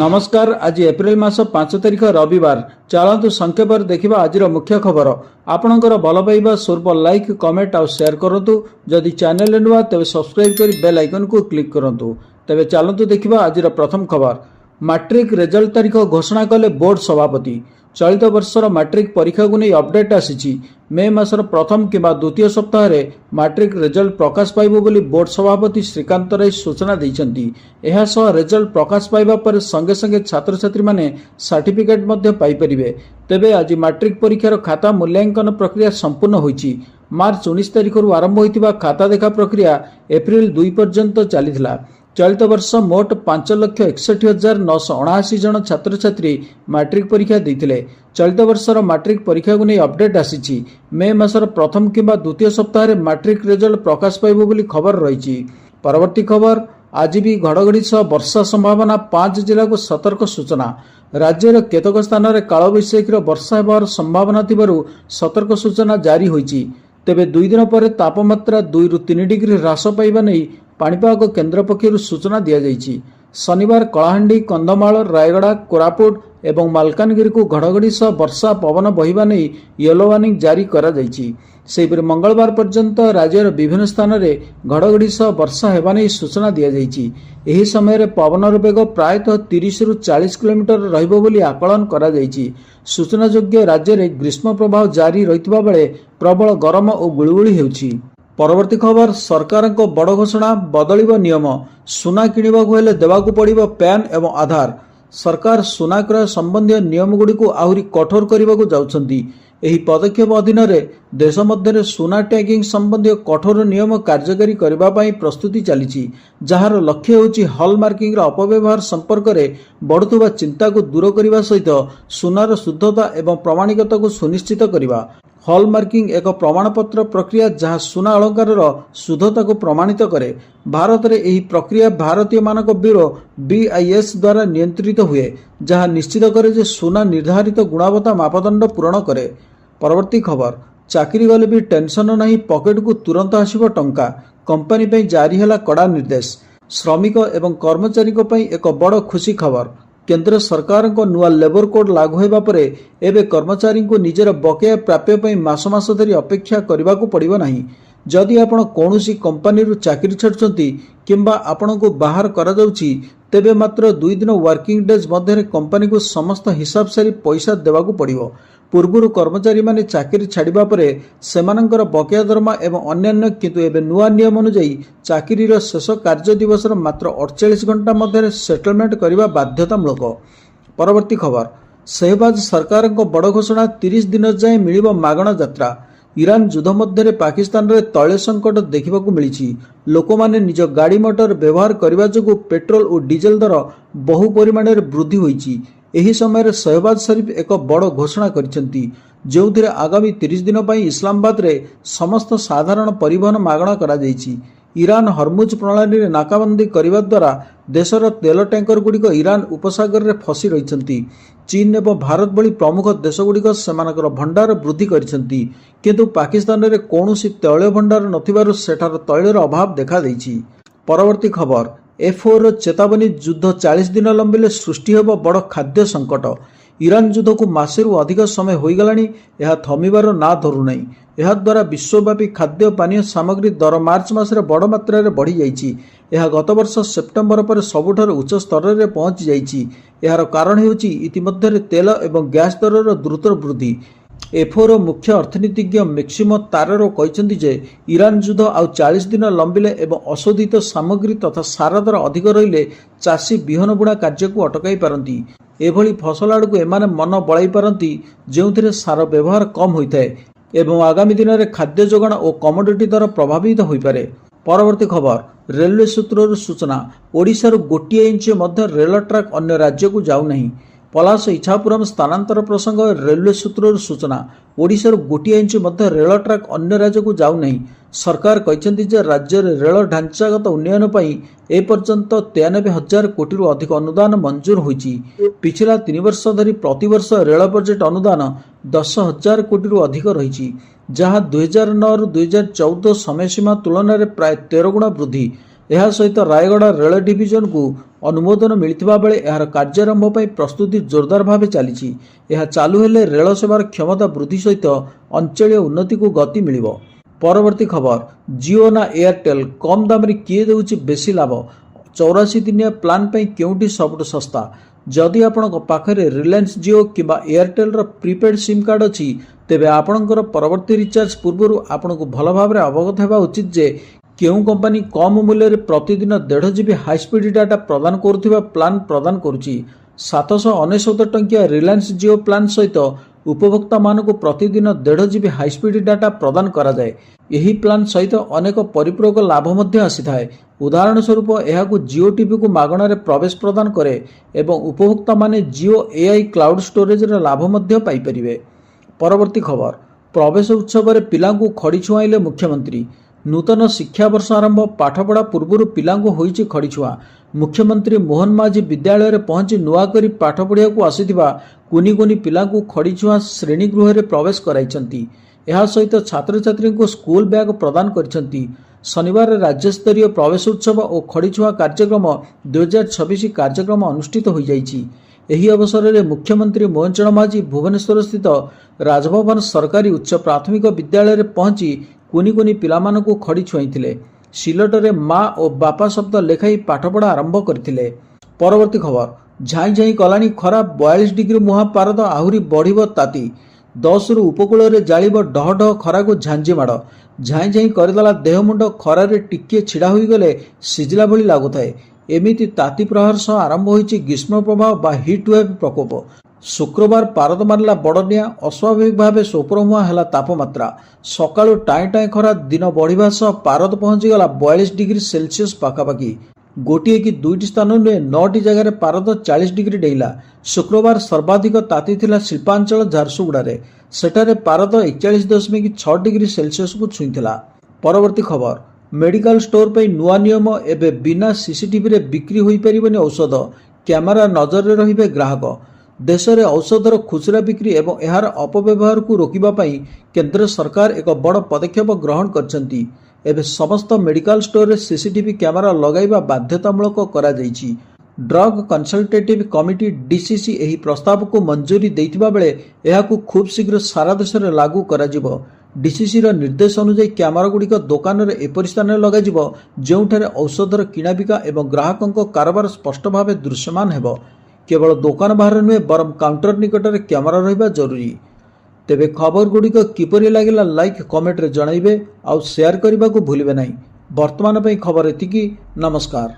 नमस्कार। आज एप्रिल मास 5 तारिख रविवार। चलतु संक्षेप देखा आज मुख्य खबर। आपणकर भल पाइबा स्वरूप लाइक कमेंट और शेयर करूँ। जदि चैनल नुआ तेज सब्सक्राइब कर बेल आइकन को क्लिक करूँ। तेज चलतु देखा आज प्रथम खबर। मैट्रिक रिजल्ट तारीख घोषणा कले बोर्ड सभापति। चलित वर्षर मैट्रिक परीक्षा को नहीं अपडेट आसी। मे मासर प्रथम किंवा द्वितीय सप्ताह मैट्रिक रिजल्ट प्रकाश पाइब बोली बोर्ड सभापति श्रीकांत राय सूचना देइछन्ती। एहा सह रिजल्ट प्रकाश पाइबा पर संगे संगे छात्र छात्री माने सर्टिफिकेट मध्य पाई परिबे। तेबे आज मैट्रिक परीक्षार खाता मूल्यांकन प्रक्रिया संपूर्ण होईछि। मार्च 19 तारिख आरंभ होइतिबा खाता देखा प्रक्रिया एप्रिल 2 पर्यंत चलीथिला। चलित वर्ष मोट 5,61,979 जन छात्र छात्री मैट्रिक परीक्षा देइथिले। चलित वर्षर मैट्रिक परीक्षा को नहीं अपडेट आसी। मे मासर प्रथम किंवा द्वितीय सप्ताह मैट्रिक रिजल्ट प्रकाश पाइब बोली खबर रही। परवर्ती खबर। आज भी घड़घड़ी सह वर्षा संभावना 5 जिला को सतर्क सूचना। राज्यर केतक स्थान में कालबैशाखी वर्षा होबार संभावना थिबारु सतर्क सूचना जारी होईछि। तेबे 2 दिन पर तापमात्रा 2 रु 3 डिग्री ह्रास पाइबा नहीं पाणीपाग केन्द्र पक्षर सूचना दि जाइछि। शनिवार कलाहांडी, कंधमाल, रायगड़ा, कोरापुट एवं मालकानगिरी को घड़घड़ी सह वर्षा पवन बहिबा नहीं येलो वार्निंग जारी करा जाइछि। सेहिपरि मंगलवार पर्यंत राज्यर विभिन्न स्थान में घड़घड़ी सह वर्षा हेबा नहीं सूचना दि जाइछि। एही समय पवनर बेग प्रायतः 30 रु 40 किलोमीटर रहिबो बोली आकलन करा जाइछि। सूचनायोग्य राज्य में ग्रीष्म प्रभाव जारी रहितबा बेले प्रबल गरम और गुळुगुळी हेउछि। परवर्ती खबर। सरकार को बड़ घोषणा। बदलिबो नियम। सुना किणवाकू हेले देवाकू पड़िबो पैन एवं आधार। सरकार सुना क्रय संबंधी नियम गुड़ी को आहुरी कठोर करने जाउछन्ती। एही पदक्षेप अधीन देश मध्य सुना टैगिंग संबंधी कठोर नियम कार्यकारी करबा पई प्रस्तुति चली। जार लक्ष्य होची हॉलमार्किंग अपव्यवहार संपर्क में बढ़ुवा चिंता को दूर करने सहित सुनार शुद्धता एवं प्रामाणिकता को सुनिश्चित करने। हॉलमार्किंग एक प्रमाणपत्र प्रक्रिया जहाँ सुना अलंकार शुद्धता को प्रमाणित करे। भारत में यही प्रक्रिया भारतीय मानक ब्यूरो BIS द्वारा नियंत्रित हुए, जहाँ निश्चित करे जे सुना निर्धारित गुणवत्ता मापदंड पूरण करे। परवर्ती खबर। चाकरी गले भी टेंशन नहीं, पॉकेट को तुरंत आसिबो टंका। कंपनी पे जारी हैला कड़ा निर्देश। श्रमिक एवं कर्मचारी को पई एक बड़ खुशी खबर। केंद्र सरकार को नुआ लेबर कोड लागू होगा पर एवं कर्मचारी को निजर बकेया प्राप्य पर मास मास धरी अपेक्षा करने को पड़ो नहीं। जदि आपण कौनसी कंपनी चाकरी छाड़ुंट किंबा आपण को बाहर करा जाउछि, तेबे मात्र 2 दिन वर्किंग डेज मध्य कंपनी को समस्त हिसाब सारी पैसा देवाकू पड़िबो। पूर्व कर्मचारी माने चाकरी छाड़िबा परे सेमानंकर बकेया दरमा एवं अन्यान्य, किंतु एबे नुआ नियम अनुसार चाकरीर शेष कार्य दिवस मात्र 48 घंटा मध्य सेटलमेंट करने बाध्यतामूलक। परवर्ती खबर। शहबाज सरकार को बड़ घोषणा। 30 दिन जाए मिलिबो मागणा यात्रा। ईरान युद्ध मध्य पाकिस्तान रे तैल संकट देखा मिली। लोक माने निज गाड़ी मोटर व्यवहार करने जो पेट्रोल और डीजेल दर बहु परिमाण वृद्धि होईछि। एही समय शहबाज शरीफ एक बड़ घोषणा करिसेंती, जो आगामी 30 दिन पर इस्लामाबाद रे समस्त साधारण परिवहन मागणा करा जाइछि। ईरान हरमुज प्रणाली रे नाकाबंदी करने द्वारा देशर तेल टैंकर गुड़िक ईरान उपसागर रे फसी रहिसेंती। चीन एवं भारत भली प्रमुख देशगुड़िक सेमानकर भंडार वृद्धि करिसेंती, किंतु पाकिस्तान रे कौनसी तैल भंडार नथिबारु सेठार तैलर अभाव देखा देइछि। परवर्ती खबर। FAO चेतावनी। युद्ध 40 दिन लंबिले सृष्टि होब बड़ खाद्य संकट। ईरान युद्ध को मासेरु अधिक समय हो गलानी, यह थमिबार ना धरु नहीं। यह द्वारा विश्वव्यापी खाद्य पानीय सामग्री दर मार्च मास बड़ मात्रा बढ़ी जाइछि। यह गत वर्ष सेप्टेम्बर पर सबुठार उच्च स्तर में पहुंची जाइछि। यार कारण होछि इतिमध्य तेल एवं गैस दरर द्रुत वृद्धि। FAO मुख्य अर्थनीतिज्ञ मैक्सिमो तारेरो कहते जे ईरान युद्ध आउ 40 दिन लंबिले एवं अशोधित सामग्री तथा सार दर अधिक रहिले चाषी बिहन बुणा कार्य को अटकाई पारती। एभली फसल आड़ को एमाने मन बड़ाई पारती जो सार व्यवहार कम होता है एवं आगामी दिन में खाद्य जोगाण और कमोडिटी दर प्रभावित हो पारे। परवर्ती खबर। रेलवे सूत्र सूचना। ओडिशार गोटे इंच मध्य रेल ट्रैक अन्य राज्य को जाऊ नहीं। पलाश इच्छापुरम स्थानांतर प्रसंग। रेलवे सूत्र सूचना। ओडिशार गोटे इंच मध्य रेल ट्रैक अन्य राज्य को जाऊ नहीं। सरकार कहते जे राज्य रेल ढांचागत उन्नयन पई ए पर्यंत 93,000 कोटी अधिक अनुदान मंजूर होईछि। पिछला 3 वर्ष धरी प्रतिवर्ष रेल बजेट अनुदान 10,000 कोटी अधिक रही, जहाँ 2009 रु 2014 समय सीमा तुलन में प्राय 13 गुणा वृद्धि। ଏହା ସହିତ ରାୟଗଡ଼ା ରେଳ ଡିଭିଜନକୁ ଅନୁମୋଦନ ମିଳିଥିବା ବେଳେ ଏହାର କାର୍ଯ୍ୟାରମ୍ଭ ପାଇଁ ପ୍ରସ୍ତୁତି ଜୋରଦାର ଭାବେ ଚାଲିଛି। ଏହା ଚାଲୁ ହେଲେ ରେଳ ସେବାର କ୍ଷମତା ବୃଦ୍ଧି ସହିତ ଅଞ୍ଚଳୀୟ ଉନ୍ନତିକୁ ଗତି ମିଳିବ। ପରବର୍ତ୍ତୀ ଖବର, ଜିଓ ନା ଏୟାରଟେଲ, କମ୍ ଦାମରେ କିଏ ଦେଉଛି ବେଶୀ ଲାଭ? 84 ଦିନିଆ ପ୍ଲାନ୍ ପାଇଁ କେଉଁଟି ସବୁଠୁ ଶସ୍ତା? ଯଦି ଆପଣଙ୍କ ପାଖରେ ରିଲାଏନ୍ସ ଜିଓ କିମ୍ବା ଏୟାରଟେଲର ପ୍ରିପେଡ୍ ସିମ୍ କାର୍ଡ ଅଛି, ତେବେ ଆପଣଙ୍କର ପରବର୍ତ୍ତୀ ରିଚାର୍ଜ ପୂର୍ବରୁ ଆପଣଙ୍କୁ ଭଲ ଭାବରେ ଅବଗତ ହେବା ଉଚିତ ଯେ କେଉଁ କମ୍ପାନୀ କମ୍ ମୂଲ୍ୟରେ ପ୍ରତିଦିନ 1.5 GB ହାଇସ୍ପିଡ୍ ଡାଟା ପ୍ରଦାନ କରୁଥିବା ପ୍ଲାନ୍ ପ୍ରଦାନ କରୁଛି। 799 ଟଙ୍କିଆ ରିଲାଏନ୍ସ ଜିଓ ପ୍ଲାନ୍ ସହିତ ଉପଭୋକ୍ତାମାନଙ୍କୁ ପ୍ରତିଦିନ 1.5 GB ହାଇସ୍ପିଡ୍ ଡାଟା ପ୍ରଦାନ କରାଯାଏ। ଏହି ପ୍ଲାନ୍ ସହିତ ଅନେକ ପରିପୂରକ ଲାଭ ମଧ୍ୟ ଆସିଥାଏ। ଉଦାହରଣ ସ୍ୱରୂପ ଏହାକୁ ଜିଓ ଟିଭିକୁ ମାଗଣାରେ ପ୍ରବେଶ ପ୍ରଦାନ କରେ ଏବଂ ଉପଭୋକ୍ତାମାନେ ଜିଓ ଏଆଇ କ୍ଲାଉଡ୍ ଷ୍ଟୋରେଜର ଲାଭ ମଧ୍ୟ ପାଇପାରିବେ। ପରବର୍ତ୍ତୀ ଖବର, ପ୍ରବେଶ ଉତ୍ସବରେ ପିଲାଙ୍କୁ ଖଡ଼ି ଛୁଆଇଲେ ମୁଖ୍ୟମନ୍ତ୍ରୀ। ନୂତନ ଶିକ୍ଷାବର୍ଷ ଆରମ୍ଭ, ପାଠପଢ଼ା ପୂର୍ବରୁ ପିଲାଙ୍କୁ ହୋଇଛି ଖଡ଼ିଛୁଆଁ। ମୁଖ୍ୟମନ୍ତ୍ରୀ ମୋହନ ମାଝୀ ବିଦ୍ୟାଳୟରେ ପହଞ୍ଚି ନୂଆକରି ପାଠ ପଢ଼ିବାକୁ ଆସିଥିବା କୁନି କୁନି ପିଲାଙ୍କୁ ଖଡ଼ିଛୁଆଁ ଶ୍ରେଣୀଗୃହରେ ପ୍ରବେଶ କରାଇଛନ୍ତି। ଏହା ସହିତ ଛାତ୍ରଛାତ୍ରୀଙ୍କୁ ସ୍କୁଲ ବ୍ୟାଗ୍ ପ୍ରଦାନ କରିଛନ୍ତି। ଶନିବାର ରାଜ୍ୟସ୍ତରୀୟ ପ୍ରବେଶ ଉତ୍ସବ ଓ ଖଡ଼ିଛୁଆଁ କାର୍ଯ୍ୟକ୍ରମ 2026 କାର୍ଯ୍ୟକ୍ରମ ଅନୁଷ୍ଠିତ ହୋଇଯାଇଛି। ଏହି ଅବସରରେ ମୁଖ୍ୟମନ୍ତ୍ରୀ ମୋହନ ଚରଣ ମାଝୀ ଭୁବନେଶ୍ୱରସ୍ଥିତ ରାଜଭବନ ସରକାରୀ ଉଚ୍ଚ ପ୍ରାଥମିକ ବିଦ୍ୟାଳୟରେ ପହଞ୍ଚି କୁନି କୁନି ପିଲାମାନଙ୍କୁ ଖଡ଼ି ଛୁଆଇଥିଲେ। ସିଲଟରେ ମା ଓ ବାପା ଶବ୍ଦ ଲେଖାଇ ପାଠପଢ଼ା ଆରମ୍ଭ କରିଥିଲେ। ପରବର୍ତ୍ତୀ ଖବର, ଝାଇଁ ଝାଇଁ କଲାଣି ଖରା, 42 ଡିଗ୍ରୀ ମୁହାଁ ପାରଦ, ଆହୁରି ବଢ଼ିବ ତାତି। 10ରୁ ଉପକୂଳରେ ଜାଳିବ ଡହ ଡହ ଖରାକୁ ଝାଞ୍ଜି ମାଡ଼। ଝାଇଁ ଝାଇଁ କରିଦେଲା ଦେହମୁଣ୍ଡ, ଖରାରେ ଟିକିଏ ଛିଡ଼ା ହୋଇଗଲେ ସିଝିଲା ଭଳି ଲାଗୁଥାଏ। ଏମିତି ତାତି ପ୍ରହାର ସହ ଆରମ୍ଭ ହୋଇଛି ଗ୍ରୀଷ୍ମ ପ୍ରବାହ ବା ହିଟ୍ ୱେଭ୍ ପ୍ରକୋପ। ଶୁକ୍ରବାର ପାରଦ ମାରିଲା ବଡ଼ନିଆଁ, ଅସ୍ୱାଭାବିକ ଭାବେ ସୋପରମୁହାଁ ହେଲା ତାପମାତ୍ରା। ସକାଳୁ ଟାଏଁ ଟାଏଁ ଖରା, ଦିନ ବଢ଼ିବା ସହ ପାରଦ ପହଞ୍ଚିଗଲା 42 ଡିଗ୍ରୀ ସେଲସିୟସ୍ ପାଖାପାଖି। ଗୋଟିଏ କି ଦୁଇଟି ସ୍ଥାନ ନୁହେଁ, 9ଟି ଜାଗାରେ ପାରଦ 40 ଡିଗ୍ରୀ ଡେଇଁଲା। ଶୁକ୍ରବାର ସର୍ବାଧିକ ତାତି ଥିଲା ଶିଳ୍ପାଞ୍ଚଳ ଝାରସୁଗୁଡ଼ାରେ। ସେଠାରେ ପାରଦ 41.6 ଡିଗ୍ରୀ ସେଲସିୟସ୍କୁ ଛୁଇଁଥିଲା। ପରବର୍ତ୍ତୀ ଖବର, ମେଡିକାଲ ଷ୍ଟୋର ପାଇଁ ନୂଆ ନିୟମ, ଏବେ ବିନା ସିସିଟିଭିରେ ବିକ୍ରି ହୋଇପାରିବନି ଔଷଧ, କ୍ୟାମେରା ନଜରରେ ରହିବେ ଗ୍ରାହକ। ଦେଶରେ ଔଷଧର ଖୁଚୁରା ବିକ୍ରି ଏବଂ ଏହାର ଅପବ୍ୟବହାରକୁ ରୋକିବା ପାଇଁ କେନ୍ଦ୍ର ସରକାର ଏକ ବଡ଼ ପଦକ୍ଷେପ ଗ୍ରହଣ କରିଛନ୍ତି। ଏବେ ସମସ୍ତ ମେଡିକାଲ ଷ୍ଟୋରରେ ସିସିଟିଭି କ୍ୟାମେରା ଲଗାଇବା ବାଧ୍ୟତାମୂଳକ କରାଯାଇଛି। ଡ୍ରଗ୍ କନସଲଟେଟିଭ୍ କମିଟି ଡିସିସି ଏହି ପ୍ରସ୍ତାବକୁ ମଞ୍ଜୁରି ଦେଇଥିବା ବେଳେ ଏହାକୁ ଖୁବ୍ ଶୀଘ୍ର ସାରା ଦେଶରେ ଲାଗୁ କରାଯିବ। ଡିସିସିର ନିର୍ଦ୍ଦେଶ ଅନୁଯାୟୀ କ୍ୟାମେରାଗୁଡ଼ିକ ଦୋକାନରେ ଏପରି ସ୍ଥାନରେ ଲଗାଯିବ ଯେଉଁଠାରେ ଔଷଧର କିଣାବିକା ଏବଂ ଗ୍ରାହକଙ୍କ କାରବାର ସ୍ପଷ୍ଟ ଭାବେ ଦୃଶ୍ୟମାନ ହେବ। କେବଳ ଦୋକାନ ବାହାରେ ନୁହେଁ, ବରଂ କାଉଣ୍ଟର ନିକଟରେ କ୍ୟାମେରା ରହିବା ଜରୁରୀ। ତେବେ ଖବରଗୁଡ଼ିକ କିପରି ଲାଗିଲା ଲାଇକ୍ କମେଣ୍ଟରେ ଜଣାଇବେ, ଆଉ ସେୟାର କରିବାକୁ ଭୁଲିବେ ନାହିଁ। ବର୍ତ୍ତମାନ ପାଇଁ ଖବର ଏତିକି। ନମସ୍କାର।